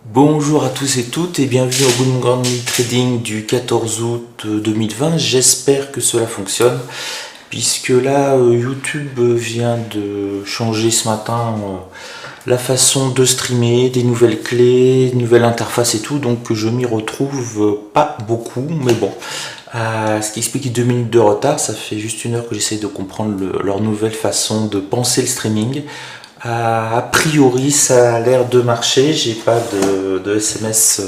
Bonjour à tous et toutes et bienvenue au Good Morning Trading du 14 août 2020. J'espère que cela fonctionne puisque là YouTube vient de changer ce matin la façon de streamer, des nouvelles clés, une nouvelle interface et tout, donc je m'y retrouve pas beaucoup, mais bon. Ce qui explique 2 minutes de retard, ça fait juste une heure que j'essaie de comprendre leur nouvelle façon de penser le streaming. A priori, ça a l'air de marcher. J'ai pas de SMS,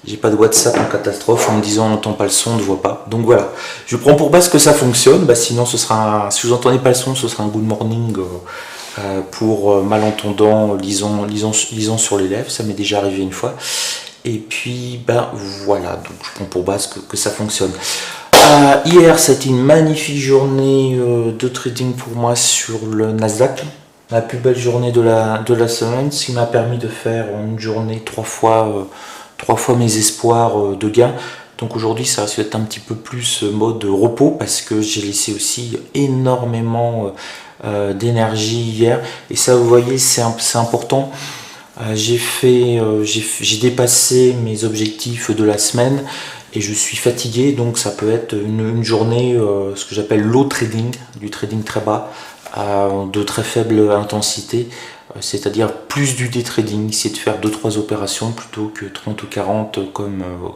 j'ai pas de WhatsApp en catastrophe en me disant on n'entend pas le son, on ne voit pas. Donc voilà, je prends pour base que ça fonctionne. Sinon, si vous n'entendez pas le son, ce sera un good morning pour malentendants lisant sur les lèvres. Ça m'est déjà arrivé une fois. Et puis, voilà, donc je prends pour base que ça fonctionne. Hier, c'était une magnifique journée de trading pour moi sur le Nasdaq. La plus belle journée de la semaine, ce qui m'a permis de faire une journée trois fois mes espoirs de gain. Donc aujourd'hui, ça risque d'être un petit peu plus mode repos parce que j'ai laissé aussi énormément d'énergie hier. Et ça, vous voyez, c'est important. J'ai dépassé mes objectifs de la semaine et je suis fatigué, donc ça peut être une journée, ce que j'appelle low trading, du trading très bas, de très faible intensité, c'est-à-dire plus du day trading, c'est de faire 2-3 opérations plutôt que 30 ou 40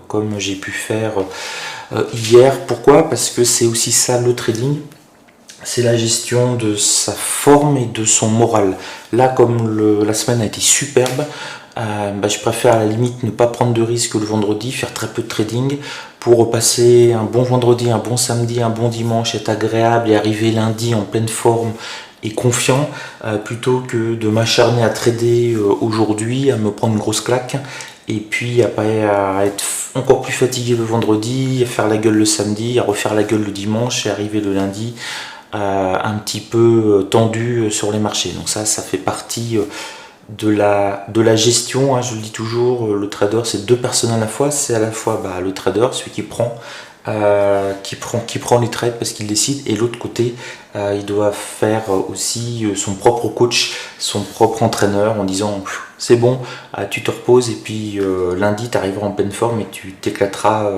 comme j'ai pu faire hier. Pourquoi? Parce que c'est aussi ça le trading. C'est la gestion de sa forme et de son moral. Là, comme la semaine a été superbe, je préfère à la limite ne pas prendre de risques le vendredi, faire très peu de trading pour passer un bon vendredi, un bon samedi, un bon dimanche, être agréable et arriver lundi en pleine forme et confiant, plutôt que de m'acharner à trader aujourd'hui, à me prendre une grosse claque et puis après à être encore plus fatigué le vendredi, à faire la gueule le samedi, à refaire la gueule le dimanche et arriver le lundi un petit peu tendu sur les marchés. Donc ça fait partie de la gestion, hein, je le dis toujours, le trader c'est deux personnes à la fois, c'est à la fois le trader, celui qui prend les trades parce qu'il décide, et l'autre côté il doit faire aussi son propre coach, son propre entraîneur, en disant c'est bon, tu te reposes et puis lundi tu arriveras en pleine forme et tu t'éclateras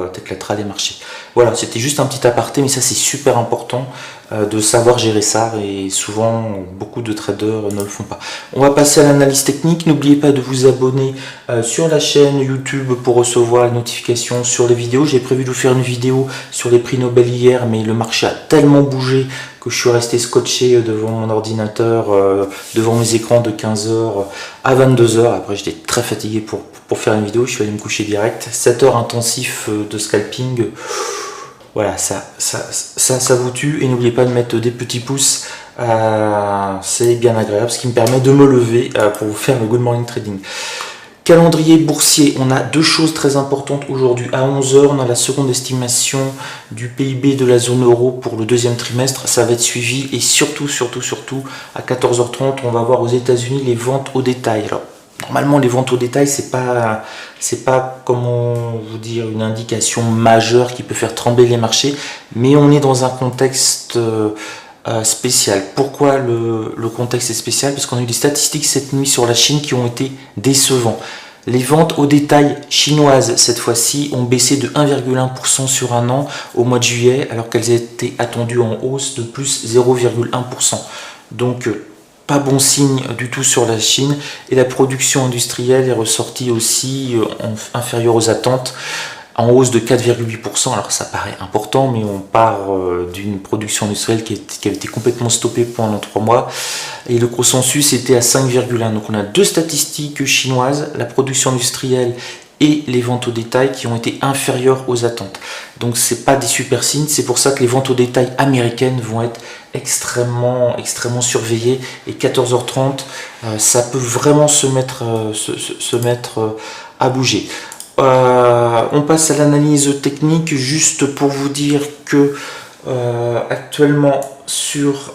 les marchés. Voilà, c'était juste un petit aparté, mais ça c'est super important de savoir gérer ça, et souvent beaucoup de traders ne le font pas. On va passer à l'analyse technique. N'oubliez pas de vous abonner sur la chaîne YouTube pour recevoir les notifications sur les vidéos. J'ai prévu de vous faire une vidéo sur les prix Nobel hier, mais le marché a tellement bougé que je suis resté scotché devant mon ordinateur, devant mes écrans de 15h à 22h. Après, j'étais très fatigué pour faire une vidéo. Je suis allé me coucher direct. 7 heures intensif de scalping. Voilà, ça vous tue. Et n'oubliez pas de mettre des petits pouces. C'est bien agréable, ce qui me permet de me lever pour vous faire le Good Morning Trading. Calendrier boursier, on a deux choses très importantes aujourd'hui. À 11h, on a la seconde estimation du PIB de la zone euro pour le deuxième trimestre. Ça va être suivi, et surtout, à 14h30, on va voir aux États-Unis les ventes au détail. Alors, normalement, les ventes au détail, c'est pas, comment vous dire, une indication majeure qui peut faire trembler les marchés, mais on est dans un contexte spécial. Pourquoi le contexte est spécial? Parce qu'on a eu des statistiques cette nuit sur la Chine qui ont été décevantes. Les ventes au détail chinoises, cette fois-ci, ont baissé de 1,1% sur un an au mois de juillet, alors qu'elles étaient attendues en hausse de plus 0,1%. Donc, pas bon signe du tout sur la Chine. Et la production industrielle est ressortie aussi inférieure aux attentes, en hausse de 4,8%. Alors ça paraît important, mais on part d'une production industrielle qui a été complètement stoppée pendant 3 mois, et le consensus était à 5,1. Donc on a deux statistiques chinoises, la production industrielle et les ventes au détail, qui ont été inférieures aux attentes. Donc c'est pas des super signes. C'est pour ça que les ventes au détail américaines vont être extrêmement surveillées, et 14h30 ça peut vraiment se mettre à bouger. On passe à l'analyse technique, juste pour vous dire que actuellement sur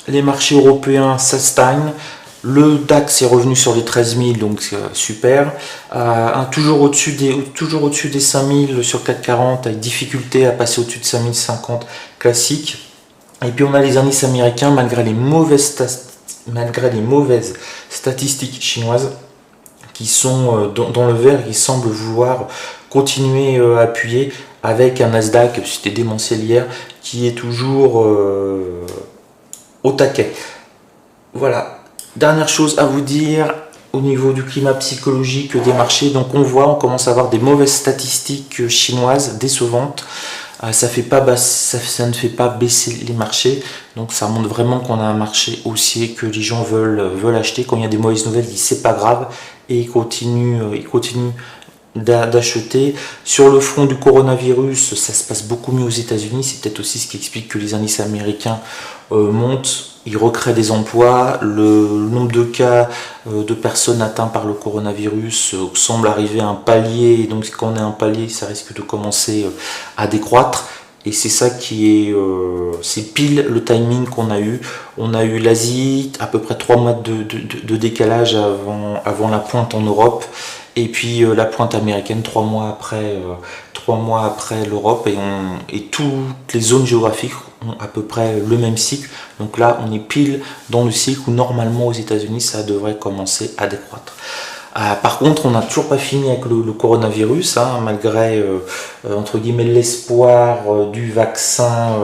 les marchés européens ça stagne. Le DAX est revenu sur les 13 000, donc super. Toujours au-dessus des 5 000 sur 440, avec difficulté à passer au-dessus de 5 050 classique. Et puis on a les indices américains, malgré les mauvaises statistiques chinoises, qui sont dans le vert, qui semblent vouloir continuer à appuyer, avec un Nasdaq, c'était démentiel hier, qui est toujours au taquet. Voilà. Dernière chose à vous dire au niveau du climat psychologique des marchés. Donc on commence à avoir des mauvaises statistiques chinoises décevantes. Ça ne fait pas baisser les marchés. Donc ça montre vraiment qu'on a un marché haussier, que les gens veulent acheter. Quand il y a des mauvaises nouvelles, ils disent c'est pas grave et ils continuent d'acheter. Sur le front du coronavirus, ça se passe beaucoup mieux aux États-Unis. C'est peut-être aussi ce qui explique que les indices américains montent. Ils recréent des emplois. Le nombre de cas de personnes atteintes par le coronavirus semble arriver à un palier. Donc quand on est à un palier, ça risque de commencer à décroître. Et c'est ça qui est, c'est pile le timing qu'on a eu. On a eu l'Asie, à peu près 3 mois de décalage avant la pointe en Europe. Et puis la pointe américaine 3 mois après l'Europe. Et toutes les zones géographiques ont à peu près le même cycle. Donc là, on est pile dans le cycle où normalement aux États-Unis, ça devrait commencer à décroître. Par contre, on n'a toujours pas fini avec le coronavirus, hein, malgré entre guillemets l'espoir du vaccin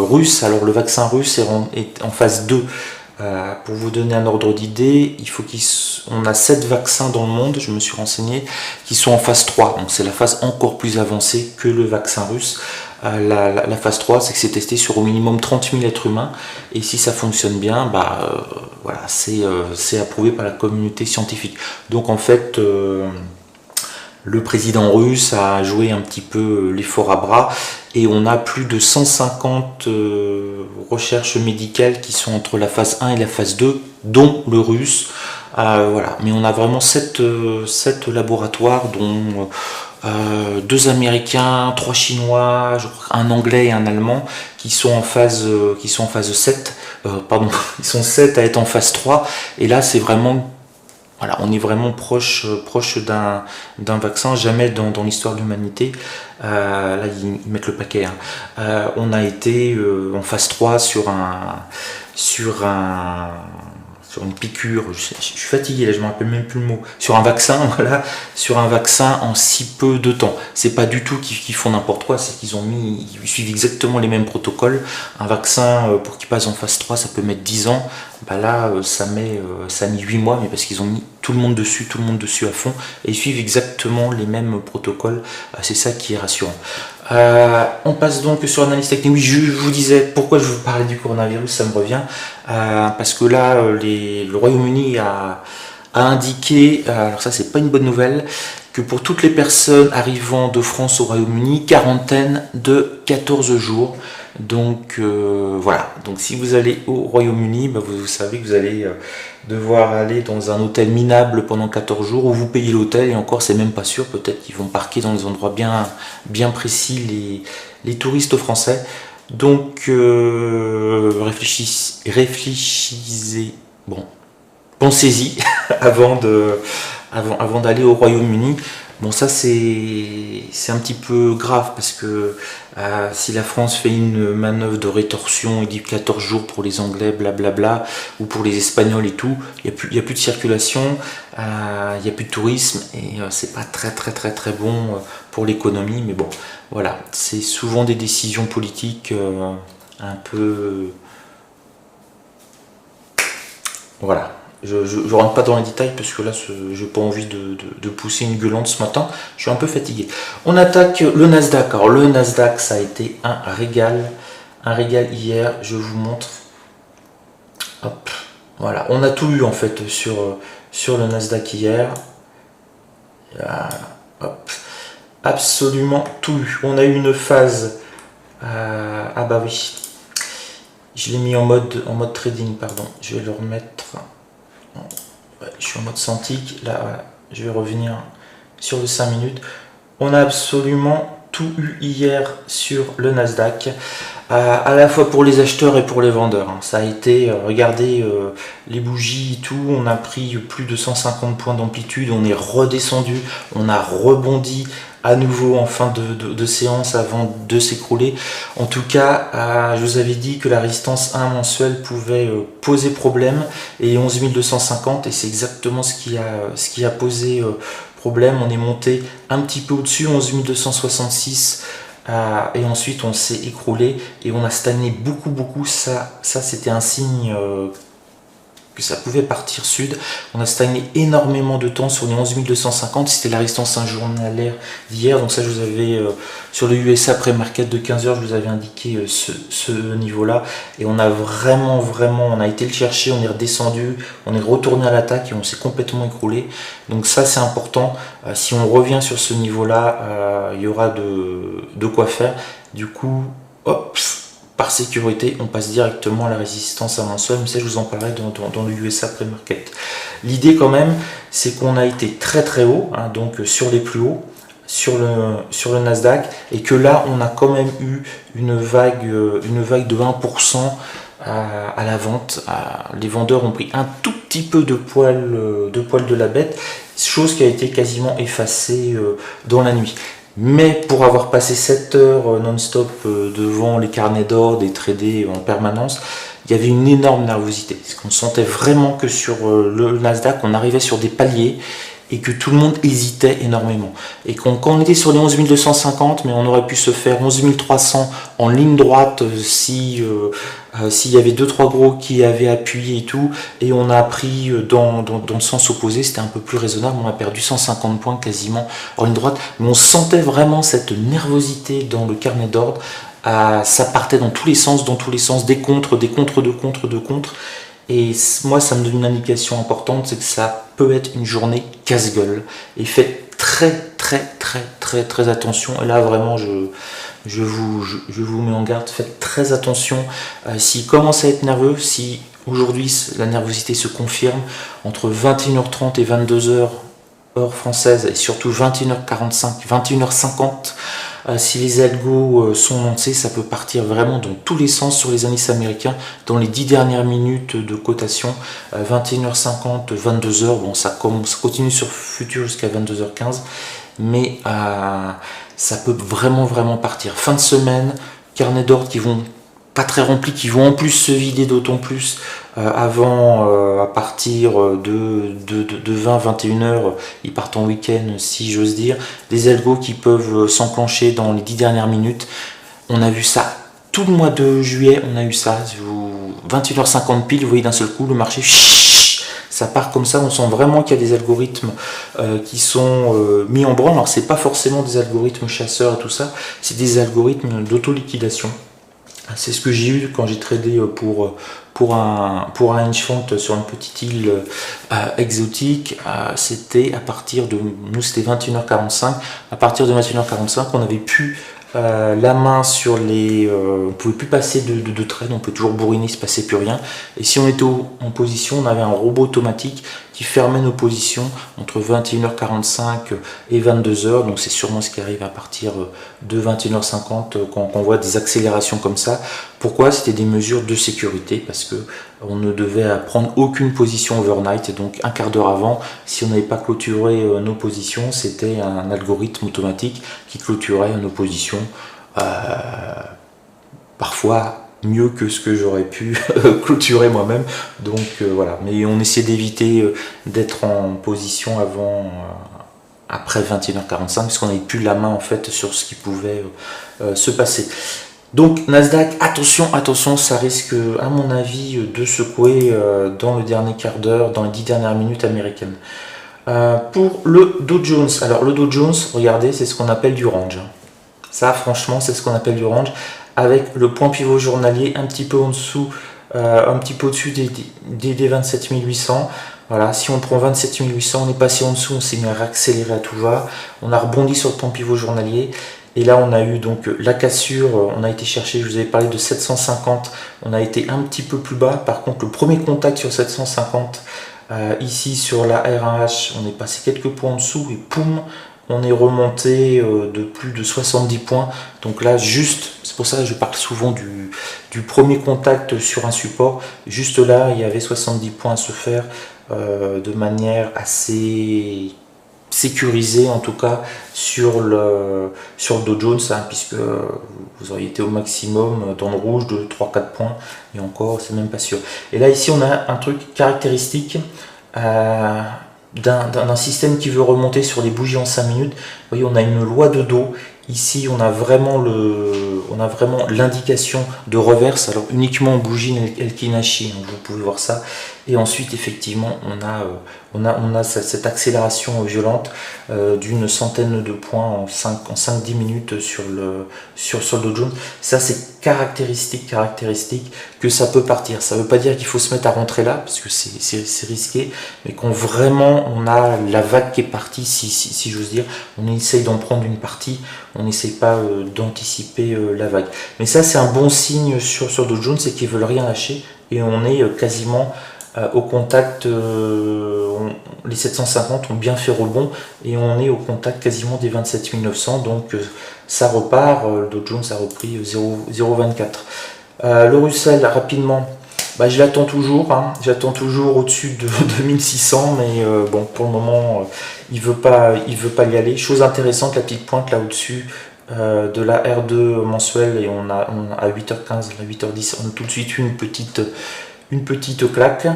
russe. Alors le vaccin russe est en phase 2. Pour vous donner un ordre d'idée, on a 7 vaccins dans le monde, je me suis renseigné, qui sont en phase 3. Donc c'est la phase encore plus avancée que le vaccin russe. La phase 3, c'est que c'est testé sur au minimum 30 000 êtres humains. Et si ça fonctionne bien, voilà, c'est approuvé par la communauté scientifique. Donc en fait, le président russe a joué un petit peu l'effort à bras. Et on a plus de 150 recherches médicales qui sont entre la phase 1 et la phase 2, dont le russe. Voilà. Mais on a vraiment 7 laboratoires, dont 2 Américains, 3 Chinois, je crois, un Anglais et un Allemand, qui sont en phase 7. Ils sont 7 à être en phase 3. Et là, c'est vraiment... Voilà, on est vraiment proche d'un vaccin. Jamais dans l'histoire de l'humanité, là ils mettent le paquet, hein. On a été en phase 3 sur une piqûre, je suis fatigué là, je ne me rappelle même plus le mot, sur un vaccin, voilà, sur un vaccin en si peu de temps. C'est pas du tout qu'ils font n'importe quoi, c'est qu'ils ils suivent exactement les mêmes protocoles. Un vaccin, pour qu'il passe en phase 3, ça peut mettre 10 ans. Là, ça a mis 8 mois, mais parce qu'ils ont mis tout le monde dessus à fond, et ils suivent exactement les mêmes protocoles. C'est ça qui est rassurant. On passe donc sur l'analyse technique. Oui, je vous disais pourquoi je vous parlais du coronavirus, ça me revient. Parce que là, le Royaume-Uni a indiqué, alors ça c'est pas une bonne nouvelle, que pour toutes les personnes arrivant de France au Royaume-Uni, quarantaine de 14 jours. Donc voilà, donc si vous allez au Royaume-Uni, vous savez que vous allez devoir aller dans un hôtel minable pendant 14 jours, où vous payez l'hôtel, et encore c'est même pas sûr, peut-être qu'ils vont parquer dans des endroits bien précis les touristes français. Donc réfléchissez, bon, pensez-y avant d'aller au Royaume-Uni. Bon, ça c'est un petit peu grave, parce que si la France fait une manœuvre de rétorsion, il dit 14 jours pour les Anglais, blablabla, ou pour les Espagnols et tout, il n'y a plus de circulation, il n'y a plus de tourisme, et c'est pas très bon pour l'économie. Mais bon, voilà, c'est souvent des décisions politiques un peu... Voilà. Je ne rentre pas dans les détails parce que là, je n'ai pas envie de pousser une gueulante ce matin. Je suis un peu fatigué. On attaque le Nasdaq. Alors, le Nasdaq, ça a été un régal. Un régal hier. Je vous montre. Hop. Voilà. On a tout eu en fait sur le Nasdaq hier. Hop. Absolument tout eu. On a eu une phase. Ah bah oui. Je l'ai mis en mode trading, pardon. Je vais le remettre. Ouais, je suis en mode Santic, là voilà, je vais revenir sur le 5 minutes. On a absolument tout eu hier sur le Nasdaq, à la fois pour les acheteurs et pour les vendeurs. Ça a été, regardez les bougies et tout, on a pris plus de 150 points d'amplitude, on est redescendu, on a rebondi à nouveau en fin de séance avant de s'écrouler. En tout cas, je vous avais dit que la résistance 1 mensuelle pouvait poser problème, et 11 250, et c'est exactement ce qui a posé problème. On est monté un petit peu au-dessus, 11 266, et ensuite on s'est écroulé et on a stagné beaucoup. Ça c'était un signe que ça pouvait partir sud. On a stagné énormément de temps sur les 11 250, c'était la résistance journalière d'hier. Donc ça, je vous avais sur le USA pré-market de 15h, je vous avais indiqué ce niveau là, et on a vraiment on a été le chercher, on est redescendu, on est retourné à l'attaque et on s'est complètement écroulé. Donc ça, c'est important. Si on revient sur ce niveau là, il y aura de quoi faire. Du coup, hop, par sécurité, on passe directement à la résistance à mensuelle, mais ça je vous en parlerai dans le USA pré-market. L'idée quand même, c'est qu'on a été très haut, hein, donc sur les plus hauts, sur le Nasdaq, et que là on a quand même eu une vague de 1% à la vente. Les vendeurs ont pris un tout petit peu de poil de la bête, chose qui a été quasiment effacée dans la nuit. Mais pour avoir passé 7 heures non-stop devant les carnets d'ordre et trader en permanence, il y avait une énorme nervosité. On sentait vraiment que sur le Nasdaq, on arrivait sur des paliers et que tout le monde hésitait énormément. Et quand on était sur les 11 250, mais on aurait pu se faire 11 300 en ligne droite s'il y avait 2-3 gros qui avaient appuyé et tout, et on a pris dans le sens opposé, c'était un peu plus raisonnable, on a perdu 150 points quasiment en ligne droite, mais on sentait vraiment cette nervosité dans le carnet d'ordre. Ça partait dans tous les sens, des contres, de contre. Et moi, ça me donne une indication importante, c'est que ça peut être une journée casse-gueule. Et faites très attention. Et là, vraiment, je vous mets en garde. Faites très attention. S'il commence à être nerveux, si aujourd'hui la nervosité se confirme, entre 21h30 et 22h, heure française, et surtout 21h45, 21h50, si les algos sont lancés, ça peut partir vraiment dans tous les sens sur les indices américains dans les 10 dernières minutes de cotation. 21h50, 22h, bon, ça continue sur futur jusqu'à 22h15, mais ça peut vraiment partir. Fin de semaine, carnet d'ordre qui vont pas très remplis, qui vont en plus se vider d'autant plus avant, à partir de 20-21h, ils partent en week-end si j'ose dire, des algos qui peuvent s'enclencher dans les 10 dernières minutes. On a vu ça tout le mois de juillet, on a eu ça, 21h50 pile, vous voyez d'un seul coup le marché, ça part comme ça. On sent vraiment qu'il y a des algorithmes qui sont mis en branle. Alors c'est pas forcément des algorithmes chasseurs et tout ça, c'est des algorithmes d'auto-liquidation. C'est ce que j'ai eu quand j'ai tradé pour un hedge fund sur une petite île exotique. C'était à partir de, nous c'était 21h45, à partir de 21h45 on avait pu la main sur les... on pouvait plus passer de trade, on peut toujours bourriner, il se passait plus rien. Et si on était en position, on avait un robot automatique qui fermait nos positions entre 21h45 et 22h. Donc c'est sûrement ce qui arrive à partir de 21h50 quand on voit des accélérations comme ça. Pourquoi? C'était des mesures de sécurité, parce que on ne devait prendre aucune position overnight, et donc un quart d'heure avant, si on n'avait pas clôturé nos positions, c'était un algorithme automatique qui clôturait nos positions, parfois mieux que ce que j'aurais pu clôturer moi-même. Donc voilà, mais on essaie d'éviter d'être en position avant, après 21h45, puisqu'on n'avait plus la main en fait sur ce qui pouvait se passer. Donc Nasdaq, attention, ça risque à mon avis de secouer dans le dernier quart d'heure, dans les 10 dernières minutes américaines. Pour le Dow Jones, alors le Dow Jones, regardez, c'est ce qu'on appelle du range. Ça franchement, c'est ce qu'on appelle du range, avec le point pivot journalier un petit peu en dessous, un petit peu au-dessus des 27 800. Voilà, si on prend 27 800, on est passé en dessous, on s'est mis à accélérer à tout va, on a rebondi sur le point pivot journalier. Et là on a eu donc la cassure, on a été chercher, je vous avais parlé de 750, on a été un petit peu plus bas. Par contre le premier contact sur 750, ici sur la R1H, on est passé quelques points en dessous et poum, on est remonté de plus de 70 points. Donc là juste, c'est pour ça que je parle souvent du premier contact sur un support, juste là il y avait 70 points à se faire de manière assez sécurisé en tout cas sur le Dow Jones, hein, puisque vous auriez été au maximum dans le rouge de 3-4 points, et encore c'est même pas sûr. Et là ici on a un truc caractéristique d'un système qui veut remonter sur les bougies en 5 minutes. Vous voyez, on a une loi de dos. Ici, on a vraiment l'indication de reverse, alors uniquement en bougie Elkinashi, vous pouvez voir ça. Et ensuite, effectivement, on a cette accélération violente d'une centaine de points en 5-10 minutes sur le Dow Jones. Ça, c'est caractéristique que ça peut partir. Ça ne veut pas dire qu'il faut se mettre à rentrer là, parce que c'est risqué, mais quand vraiment on a la vague qui est partie, si j'ose dire, on essaye d'en prendre une partie, on n'essaye pas d'anticiper la vague. Mais ça, c'est un bon signe sur Dow Jones, c'est qu'ils ne veulent rien lâcher, et on est quasiment au contact, les 750 ont bien fait rebond, et on est au contact quasiment des 27 900, donc ça repart. Le Dow Jones a repris 0,24. Le Russell, rapidement, je l'attends toujours, hein. J'attends toujours au-dessus de 2600, mais bon, pour le moment, il veut pas y aller. Chose intéressante, la petite pointe là au-dessus de la R2 mensuelle, et on a à 8h15, à 8h10, on a tout de suite une petite claque.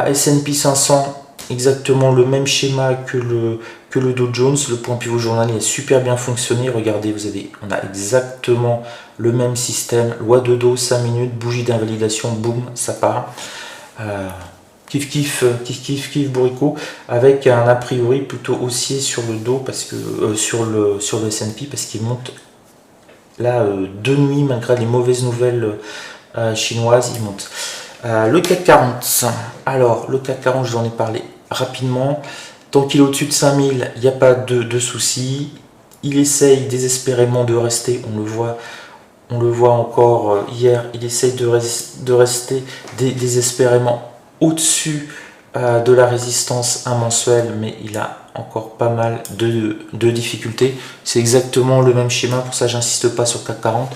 S&P 500, exactement le même schéma que le Dow Jones. Le point pivot journalier a super bien fonctionné. Regardez, on a exactement le même système. Loi de dos, 5 minutes, bougie d'invalidation, boum, ça part. Kiff bourricot, avec un a priori plutôt haussier sur le dos, parce que sur le S&P, parce qu'il monte là de nuit, malgré les mauvaises nouvelles chinoises, il monte. Le CAC 40, alors le CAC 40, je vous en ai parlé rapidement. Tant qu'il est au-dessus de 5000, il n'y a pas de souci. Il essaye désespérément de rester, on le voit encore hier, il essaye de rester désespérément au-dessus de la résistance mensuelle, mais il a encore pas mal de difficultés. C'est exactement le même schéma, pour ça j'insiste pas sur CAC 40.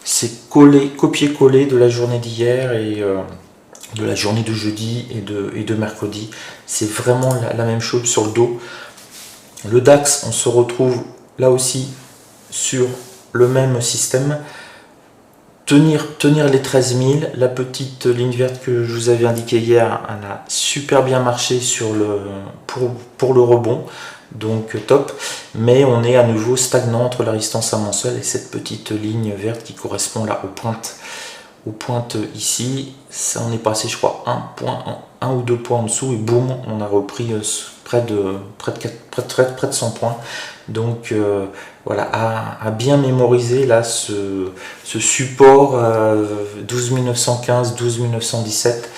C'est copier-coller de la journée d'hier et de la journée de jeudi et de mercredi. C'est vraiment la même chose sur le dos. Le DAX, on se retrouve là aussi sur le même système. Tenir les 13 000, la petite ligne verte que je vous avais indiquée hier, elle a super bien marché pour le rebond, donc top, mais on est à nouveau stagnant entre la résistance mensuelle et cette petite ligne verte qui correspond là aux pointes ici. Ça, on est passé, je crois, un ou deux points en dessous, et boum, on a repris près de 100 points. Donc voilà, à bien mémoriser là ce support 12 915, 12 917.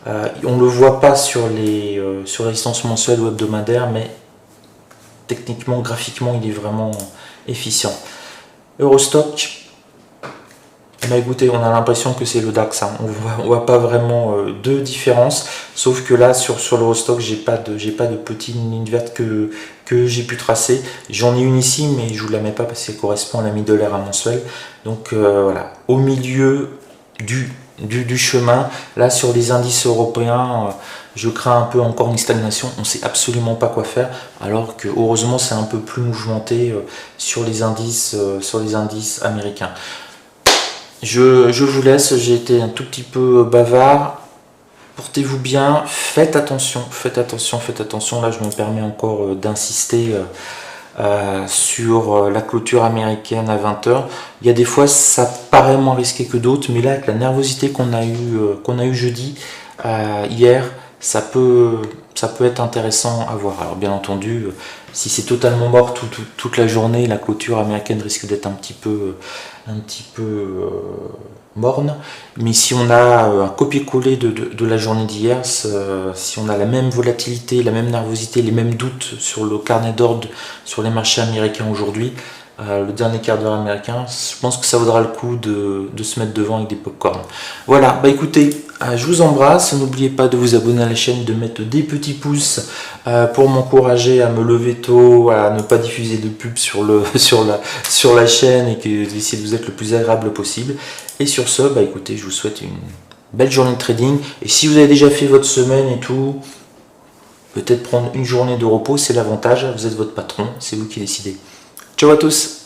On ne le voit pas sur les résistances mensuelles ou hebdomadaires, mais techniquement, graphiquement, il est vraiment efficient. Eurostock, écoutez, on a l'impression que c'est le DAX, hein. On voit pas vraiment de différence, sauf que là sur l'Eurostock, j'ai pas de petite ligne verte que j'ai pu tracer. J'en ai une ici, mais je vous la mets pas parce qu'elle correspond à la middle ère mensuelle. Donc voilà, au milieu du chemin, là sur les indices européens, je crains un peu encore une stagnation. On sait absolument pas quoi faire, alors que heureusement c'est un peu plus mouvementé sur les indices américains. Je vous laisse, j'ai été un tout petit peu bavard. Portez-vous bien, faites attention. Là, je me permets encore d'insister sur la clôture américaine à 20h. Il y a des fois, ça paraît moins risqué que d'autres, mais là, avec la nervosité qu'on a eu jeudi, hier, ça peut être intéressant à voir. Alors bien entendu, si c'est totalement mort toute la journée, la clôture américaine risque d'être un petit peu morne. Mais si on a un copier-coller de la journée d'hier, si on a la même volatilité, la même nervosité, les mêmes doutes sur le carnet d'ordre sur les marchés américains aujourd'hui, le dernier quart d'heure américain, je pense que ça vaudra le coup de se mettre devant avec des pop-corn. Voilà, écoutez, je vous embrasse, n'oubliez pas de vous abonner à la chaîne, de mettre des petits pouces pour m'encourager à me lever tôt, à ne pas diffuser de pub sur la chaîne, et d'essayer de vous être le plus agréable possible. Et sur ce, écoutez, je vous souhaite une belle journée de trading, et si vous avez déjà fait votre semaine et tout, Peut-être prendre une journée de repos, c'est l'avantage, vous êtes votre patron, c'est vous qui décidez. Ciao à tous!